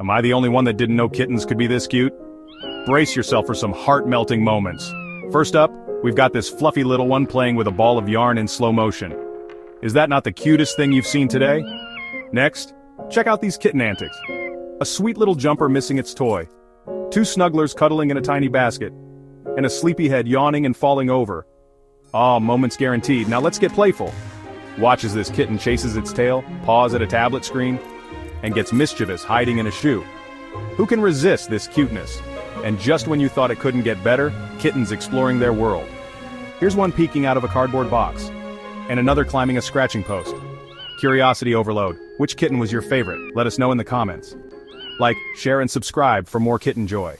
Am I the only one that didn't know kittens could be this cute? Brace yourself for some heart-melting moments. First up, we've got this fluffy little one playing with a ball of yarn in slow motion. Is that not the cutest thing you've seen today? Next, check out these kitten antics. A sweet little jumper missing its toy. Two snugglers cuddling in a tiny basket. And a sleepyhead yawning and falling over. Ah, moments guaranteed. Now let's get playful. Watch as this kitten chases its tail, paws at a tablet screen, and gets mischievous hiding in a shoe. Who can resist this cuteness? And just when you thought it couldn't get better, kittens exploring their world. Here's one peeking out of a cardboard box. And another climbing a scratching post. Curiosity overload. Which kitten was your favorite? Let us know in the comments. Like, share and subscribe for more kitten joy.